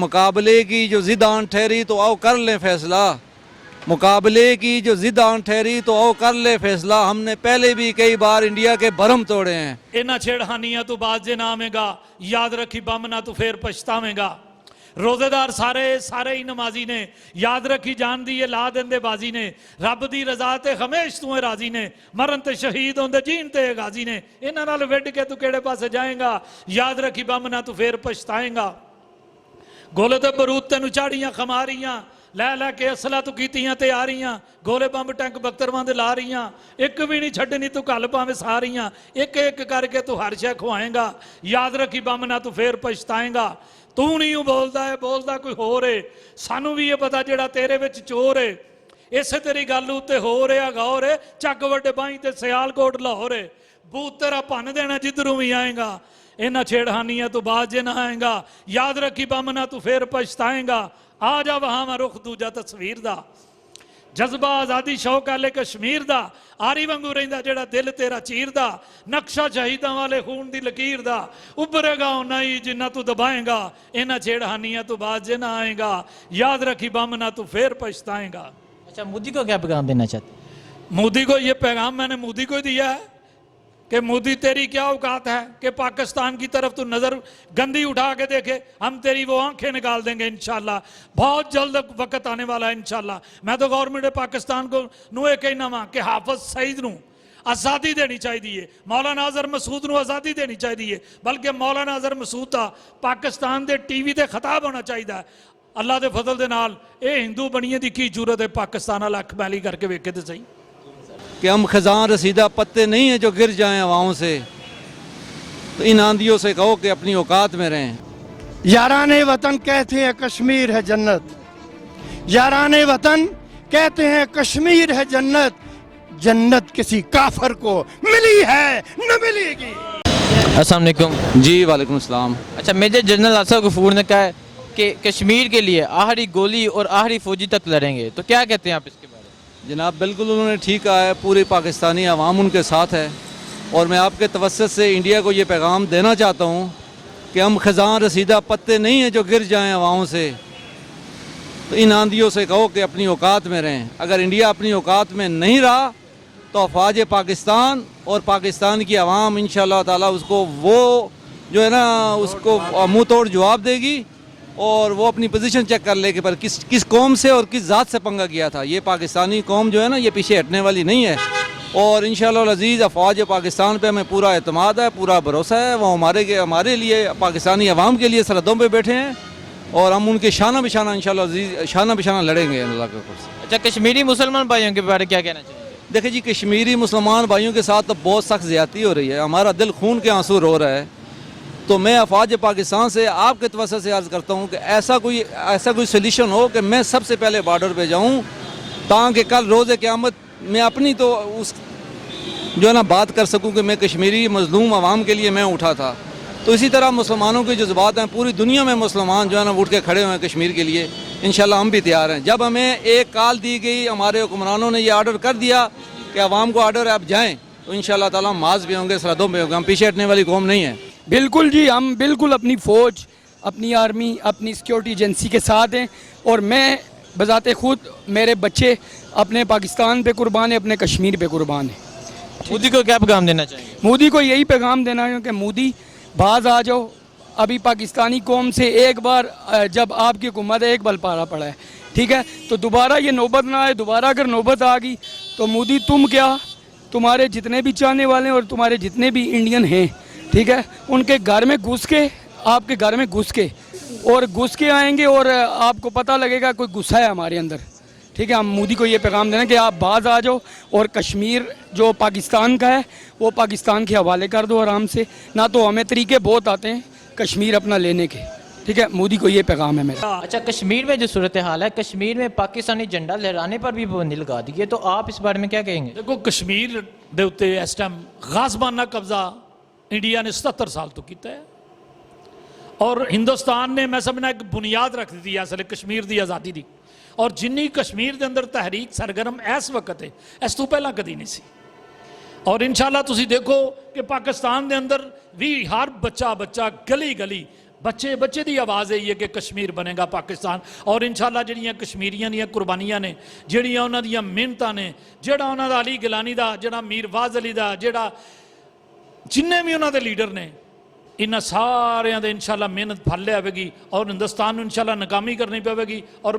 مقابلے کی جو ضد آن ٹھہری تو آؤ کر لیں فیصلہ، مقابلے کی جو ضد آن ٹھہری تو آؤ کر لیں فیصلہ، ہم نے پہلے بھی کئی بار انڈیا کے برہم توڑے ہیں۔ انہاں چھیڑخانیاں تو باز جے نہ آویں گا، یاد رکھی بم نہ تو پھر پچھتاویں گا۔ روزے دار سارے ہی نمازی نے، یاد رکھی جان دی یہ لا دندے بازی نے، رب دی رضا تے خمیش تو راضی نے، مرن تے شہید ہوندے جین تے غازی نے، انہاں نال وڈ کے تو کیڑے پاسے جائیں گا، یاد رکھی بم نہ تو پھر پچھتائیں گا۔ گولے تے برود تینو چاڑیاں خماریاں، لے کے اصلہ تو کیتیاں تے آ رہیاں، گولے بمب ٹینک بخترواں دے لا رہیاں، ایک بھی نہیں چھڈنی تو کل پاویں ساریاں، ایک ایک کر کے تو ہر شے کھوائیں گا، یاد رکھی بم نہ تو پھر پچھتائیں گا۔ تو نہیں بولدا کوئی ہو رہے، سانو بھی یہ پتا جڑا تیرے وچ چور ہے، اسے تیری گل تے ہو رہا غور ہے، چک وڈے بائیں تے سیال کوٹ لاہور ہے، بوت تیرا پن دینا جدھروں بھی آئیں گا، انہاں چھیڑخانیاں تو باز جے نہ آئیں گا، یاد رکھی بم نہ تو پھر پچھتائیں گا۔ آ جا وہاں میں رخ دوجا تصویر دا، جذبہ آزادی شوق آلے کشمیر دا، آری وانگو رہندا جڑا دل تیرا چیر دا، نقشہ شہیداں والے خون دی لکیر دا، ابھرے گا نہیں جنہ تو دبائیں گا، انہاں چھیڑخانیاں تو باز جے نہ آئیں گا، یاد رکھی بم نہ تو پھر پچھتائیں گا۔ اچھا، مودی کو کیا پیغام دینا چاہتے ہیں؟ مودی کو یہ پیغام میں نے مودی کو دیا ہے کہ مودی تیری کیا اوقات ہے کہ پاکستان کی طرف تو نظر گندی اٹھا کے دیکھے، ہم تیری وہ آنکھیں نکال دیں گے انشاءاللہ، بہت جلد وقت آنے والا ہے انشاءاللہ۔ میں تو گورنمنٹ پاکستان کو نوے کہنا ماں کہ حافظ سعید نو آزادی دینی چاہیے، مولانا اظہر مسعود نو آزادی دینی چاہیے، بلکہ مولانا اظہر مسعود دا پاکستان دے ٹی وی تے خطاب ہونا چاہیے۔ اللہ دے فضل دے نال اے ہندو بنیے دی کی ضرورت ہے پاکستان والا اکھ میلی کر کے ویکھے تے صحیح کہ ہم خزاں رسیدہ پتے نہیں ہیں جو گر جائیں ہواؤں سے، تو ان آندھیوں سے کہو کہ اپنی اوقات میں رہیں۔ یاران وطن کہتے ہیں کشمیر ہے جنت، یاران وطن کہتے ہیں کشمیر ہے جنت، جنت کسی کافر کو ملی ہے نہ ملے گی۔ السلام علیکم جی وعلیکم السلام۔ اچھا، میجر جنرل آصف غفور نے کہا ہے کہ کشمیر کے لیے آخری گولی اور آخری فوجی تک لڑیں گے، تو کیا کہتے ہیں آپ اس کے بارے میں؟ جناب بالکل انہوں نے ٹھیک کہا ہے، پوری پاکستانی عوام ان کے ساتھ ہے، اور میں آپ کے توسط سے انڈیا کو یہ پیغام دینا چاہتا ہوں کہ ہم خزاں رسیدہ پتے نہیں ہیں جو گر جائیں ہواؤں سے، تو ان آندھیوں سے کہو کہ اپنی اوقات میں رہیں۔ اگر انڈیا اپنی اوقات میں نہیں رہا تو افواج پاکستان اور پاکستان کی عوام انشاءاللہ تعالیٰ اس کو وہ جو ہے نا اس کو منہ توڑ جواب دے گی، اور وہ اپنی پوزیشن چیک کر لے کہ پر کس قوم سے اور کس ذات سے پنگا کیا تھا۔ یہ پاکستانی قوم جو ہے نا یہ پیچھے ہٹنے والی نہیں ہے، اور انشاءاللہ العزیز افواج پاکستان پہ ہمیں پورا اعتماد ہے، پورا بھروسہ ہے، وہ ہمارے لیے پاکستانی عوام کے لیے سرحدوں پہ بیٹھے ہیں، اور ہم ان کے شانہ بشانہ انشاءاللہ العزیز شانہ بشانہ لڑیں گے اللہ کے حکم سے۔ اچھا، کشمیری مسلمان بھائیوں کے بارے کیا کہنا چاہیں گے؟ دیکھیں جی، کشمیری مسلمان بھائیوں کے ساتھ تو بہت سخت زیادتی ہو رہی ہے، ہمارا دل خون کے آنسو رو رہا ہے، تو میں افواج پاکستان سے آپ کے توسط سے عرض کرتا ہوں کہ ایسا کوئی سلیوشن ہو کہ میں سب سے پہلے بارڈر پہ جاؤں، تاکہ کل روز قیامت میں اپنی تو اس جو ہے نا بات کر سکوں کہ میں کشمیری مظلوم عوام کے لیے میں اٹھا تھا۔ تو اسی طرح مسلمانوں کے جذبات ہیں، پوری دنیا میں مسلمان جو ہے نا اٹھ کے کھڑے ہوئے ہیں کشمیر کے لیے، انشاءاللہ ہم بھی تیار ہیں۔ جب ہمیں ایک کال دی گئی، ہمارے حکمرانوں نے یہ آرڈر کر دیا کہ عوام کو آرڈر ہے آپ جائیں، تو انشاءاللہ تعالیٰ ہم ماض بھی ہوں گے، سرحدوں پہ ہوں گے، ہم پیچھے ہٹنے والی قوم نہیں ہے۔ بالکل جی، ہم بالکل اپنی فوج، اپنی آرمی، اپنی سیکیورٹی ایجنسی کے ساتھ ہیں، اور میں بذات خود میرے بچے اپنے پاکستان پہ قربان ہیں، اپنے کشمیر پہ قربان ہیں۔ مودی کو کیا پیغام دینا چاہیں گے؟ مودی کو یہی پیغام دینا ہے کہ مودی باز آ جاؤ، ابھی پاکستانی قوم سے ایک بار جب آپ کی حکومت ایک بل پارا پڑا ہے، ٹھیک ہے، تو دوبارہ یہ نوبت نہ آئے۔ دوبارہ اگر نوبت آ گئی تو مودی تم کیا، تمہارے جتنے بھی چاہنے والے ہیں اور تمہارے جتنے بھی انڈین ہیں، ٹھیک ہے، ان کے گھر میں گھس کے، آپ کے گھر میں گھس کے آئیں گے، اور آپ کو پتہ لگے گا کوئی غصہ ہے ہمارے اندر، ٹھیک ہے۔ ہم مودی کو یہ پیغام دینا کہ آپ باز آ جاؤ، اور کشمیر جو پاکستان کا ہے وہ پاکستان کے حوالے کر دو آرام سے، نہ تو ہمیں طریقے بہت آتے ہیں کشمیر اپنا لینے کے، ٹھیک ہے۔ مودی کو یہ پیغام ہے میرا۔ اچھا، کشمیر میں جو صورتحال ہے، کشمیر میں پاکستانی جھنڈا لہرانے پر بھی پابندی لگا دی ہے، تو آپ اس بارے میں کیا کہیں گے؟ دیکھو، کشمیر دے اتے اس ٹائم غاصبانہ قبضہ انڈیا نے 77 سال تو کیتا ہے، اور ہندوستان نے میں سمجھنا ایک بنیاد رکھ دی اصل کشمیر دی آزادی دی، اور جنی کشمیر دے اندر تحریک سرگرم اس وقت ہے اس تو پہلا کدی نہیں سی، اور انشاءاللہ تسی دیکھو کہ پاکستان دے اندر بھی ہر بچہ گلی ਬੱਚੇ ਬੱਚੇ ਦੀ ਆਵਾਜ਼ ਹੈ ਕਿ ਕਸ਼ਮੀਰ ਬਣੇਗਾ ਪਾਕਿਸਤਾਨ। ਔਰ ਇਨਸ਼ਾਅੱਲਾ ਜਿਹੜੀਆਂ ਕਸ਼ਮੀਰੀਆਂ ਦੀਆਂ ਕੁਰਬਾਨੀਆਂ ਨੇ, ਜਿਹੜੀਆਂ ਉਹਨਾਂ ਦੀਆਂ ਮਿਹਨਤਾਂ ਨੇ, ਜਿਹੜਾ ਉਹਨਾਂ ਦਾ ਅਲੀ ਗਿਲਾਨੀ ਦਾ, ਜਿਹੜਾ ਮੀਰ ਵਾਜ਼ ਅਲੀ ਦਾ, ਜਿਹੜਾ ਜਿੰਨੇ ਵੀ ਉਹਨਾਂ ਦੇ ਲੀਡਰ ਨੇ, ਇਹਨਾਂ ਸਾਰਿਆਂ ਦੇ ਇਨਸ਼ਾਅੱਲਾ ਮਿਹਨਤ ਫਲ ਲਿਆਵੇਗੀ ਔਰ ਹਿੰਦੁਸਤਾਨ ਨੂੰ ਇਨਸ਼ਾਅੱਲਾ ਨਾਕਾਮੀ ਕਰਨੀ ਪਵੇਗੀ ਔਰ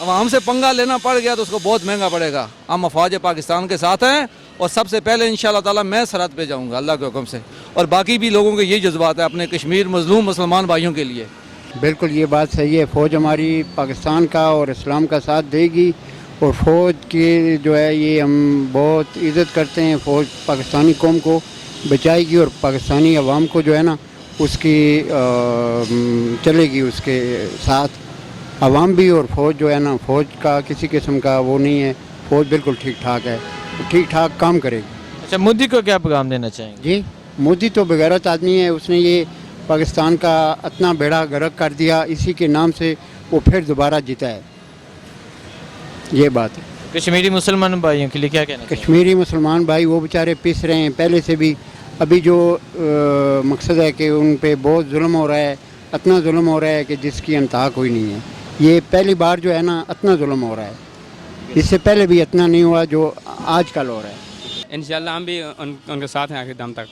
عوام سے پنگا لینا پڑ گیا تو اس کو بہت مہنگا پڑے گا. ہم افواج پاکستان کے ساتھ ہیں اور سب سے پہلے انشاءاللہ تعالی میں سرحد پہ جاؤں گا اللہ کے حکم سے, اور باقی بھی لوگوں کے یہی جذبات ہیں اپنے کشمیر مظلوم مسلمان بھائیوں کے لیے. بالکل یہ بات صحیح ہے. فوج ہماری پاکستان کا اور اسلام کا ساتھ دے گی, اور فوج کی جو ہے یہ ہم بہت عزت کرتے ہیں. فوج پاکستانی قوم کو بچائے گی اور پاکستانی عوام کو جو ہے نا اس کی چلے گی اس کے ساتھ. عوام بھی اور فوج جو ہے نا, فوج کا کسی قسم کا وہ نہیں ہے. فوج بالکل ٹھیک ٹھاک ہے, ٹھیک ٹھاک کام کرے گی. اچھا, مودی کو کیا پیغام دینا چاہیں گے؟ جی, مودی تو بغیرت آدمی ہے. اس نے یہ پاکستان کا اتنا بیڑا غرق کر دیا, اسی کے نام سے وہ پھر دوبارہ جیتا ہے. یہ بات ہے. کشمیری مسلمان بھائیوں کے لیے کیا کہنا چاہیں گے؟ کشمیری مسلمان بھائی وہ بیچارے پس رہے ہیں پہلے سے بھی. ابھی جو مقصد ہے کہ ان پہ بہت ظلم ہو رہا ہے, اتنا ظلم ہو رہا ہے کہ جس کی انتہا کوئی نہیں ہے. یہ پہلی بار جو ہے نا اتنا ظلم ہو رہا ہے, اس سے پہلے بھی اتنا نہیں ہوا جو آج کل ہو رہا ہے. انشاءاللہ ہم بھی ان کے ساتھ ہیں آخر دم تک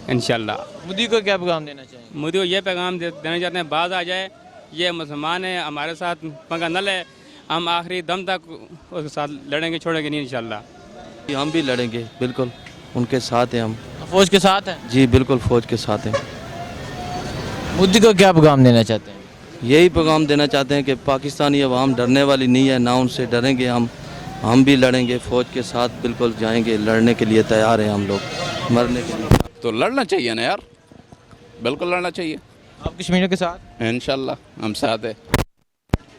انشاءاللہ. مودی کو کیا پیغام دینا چاہیں گے؟ مودی کو یہ پیغام دینا چاہتے ہیں باز آ جائے, یہ مسلمان ہیں, ہمارے ساتھ پنگا نہ لے, ہم آخری دم تک اس کے ساتھ لڑیں گے, چھوڑیں گے نہیں انشاءاللہ. ہم بھی لڑیں گے, بالکل ان کے ساتھ ہیں ہم. فوج کے ساتھ ہیں؟ جی بالکل فوج کے ساتھ ہیں. مودی کو کیا پیغام دینا چاہتے ہیں؟ یہی پیغام دینا چاہتے ہیں کہ پاکستانی عوام ڈرنے والی نہیں ہے, نہ ان سے ڈریں گے ہم بھی لڑیں گے. فوج کے ساتھ بالکل جائیں گے, لڑنے کے لیے تیار ہیں ہم لوگ, مرنے کے لیے. تو لڑنا چاہیے نا یار, بالکل لڑنا چاہیے. آپ کشمیریوں کے ساتھ؟ انشاءاللہ ہم ساتھ ہیں.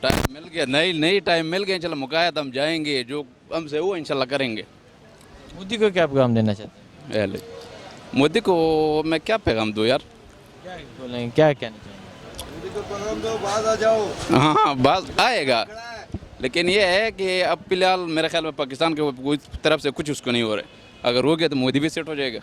ٹائم مل گیا, نئی ٹائم مل گیا, چلو مقاعد ہم جائیں گے, جو ہم سے وہ انشاءاللہ کریں گے. مودی کو کیا پیغام دینا چاہتے ہیں؟ مودی کو میں کیا پیغام دوں یار, کیا بولیں, کیا کہنا چاہیں گے؟ ہاں باز آئے گا, لیکن یہ ہے کہ اب فی الحال میرے خیال میں پاکستان کے طرف سے کچھ اس کو نہیں ہو رہا ہے. اگر ہو گیا تو مودی بھی سیٹ ہو جائے گا.